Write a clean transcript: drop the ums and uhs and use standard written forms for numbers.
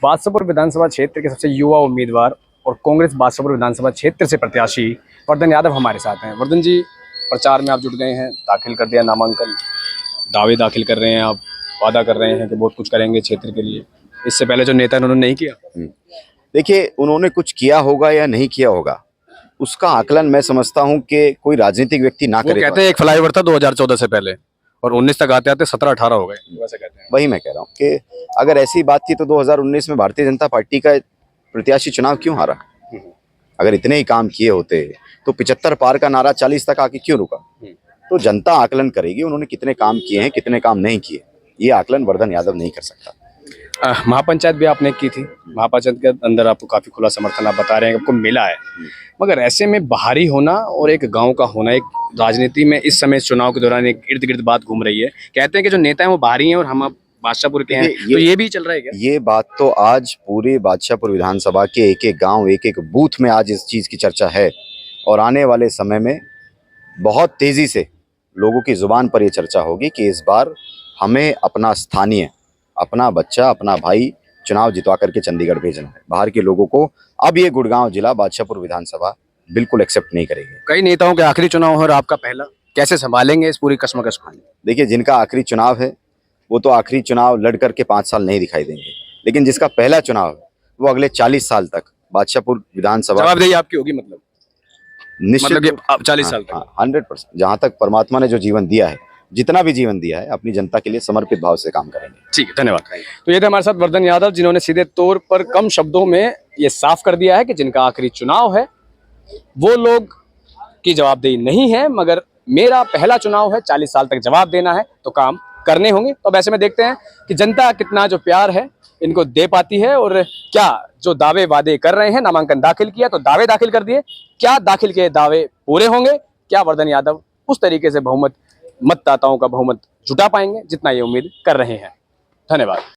बादशाहपुर विधानसभा क्षेत्र के सबसे युवा उम्मीदवार और कांग्रेस बादशाहपुर विधानसभा क्षेत्र से प्रत्याशी वर्धन यादव हमारे साथ हैं। वर्धन जी, प्रचार में आप जुट गए हैं, दाखिल कर दिया नामांकन, दावे दाखिल कर रहे हैं, आप वादा कर रहे हैं कि बहुत कुछ करेंगे क्षेत्र के लिए। इससे पहले जो नेता उन्होंने नहीं किया। देखिए, उन्होंने कुछ किया होगा या नहीं किया होगा, उसका आकलन मैं समझता हूं कि कोई राजनीतिक व्यक्ति ना करे। कहते हैं एक फ्लाईओवर था 2014 से पहले और 19 तक आते आते 17-18 हो गए, वैसे कहते हैं। वही मैं कह रहा हूं कि अगर ऐसी बात थी तो 2019 में भारतीय जनता पार्टी का प्रत्याशी चुनाव क्यों हारा? अगर इतने ही काम किए होते तो 75 पार का नारा 40 तक आके क्यों रुका? तो जनता आकलन करेगी उन्होंने कितने काम किए हैं, कितने काम नहीं किए। ये आकलन वर्धन यादव नहीं कर सकता। महापंचायत भी आपने की थी, महापंचायत के अंदर आपको काफी खुला समर्थन आप बता रहे हैं आपको मिला है, मगर ऐसे में बाहरी होना और एक गांव का होना, एक राजनीति में इस समय चुनाव के दौरान एक इर्द गिर्द बात घूम रही है। कहते हैं कि जो नेता है वो बाहरी हैं और हम बादशाहपुर के हैं, तो ये भी चल रहा है क्या? ये बात तो आज पूरे बादशाहपुर विधानसभा के एक एक गांव, एक एक बूथ में आज इस चीज की चर्चा है और आने वाले समय में बहुत तेजी से लोगों की जुबान पर यह चर्चा होगी कि इस बार हमें अपना स्थानीय, अपना बच्चा, अपना भाई चुनाव जितवा करके चंडीगढ़ भेजना है। बाहर के लोगों को अब ये गुड़गांव जिला बादशाहपुर विधानसभा बिल्कुल एक्सेप्ट नहीं करेगी। कई नेताओं के आखिरी चुनाव है और आपका पहला, कैसे संभालेंगे इस पूरी कश्मकश को? देखिए, जिनका आखिरी चुनाव है वो तो आखिरी चुनाव लड़ करके 5 साल नहीं दिखाई देंगे, लेकिन जिसका पहला चुनाव है वो अगले 40 साल तक बादशाहपुर विधानसभा जवाबदेही आपकी होगी, मतलब निश्चित मतलब 40 साल तक 100%। जहां तक परमात्मा ने जो जीवन दिया है, जितना भी जीवन दिया है, अपनी जनता के लिए समर्पित भाव से काम करेंगे। ठीक है, धन्यवाद। तो ये थे हमारे साथ वर्धन यादव, जिन्होंने सीधे तौर पर कम शब्दों में ये साफ कर दिया है कि जिनका आखिरी चुनाव है वो लोग की जवाबदेही नहीं है, मगर मेरा पहला चुनाव है, 40 साल तक जवाब देना है तो काम करने होंगे। तो अब ऐसे में देखते हैं कि जनता कितना जो प्यार है इनको दे पाती है और क्या जो दावे वादे कर रहे हैं। नामांकन दाखिल किया तो दावे दाखिल कर दिए, क्या दाखिल के दावे पूरे होंगे? क्या वर्धन यादव उस तरीके से बहुमत, मतदाताओं का बहुमत जुटा पाएंगे जितना ये उम्मीद कर रहे हैं? धन्यवाद।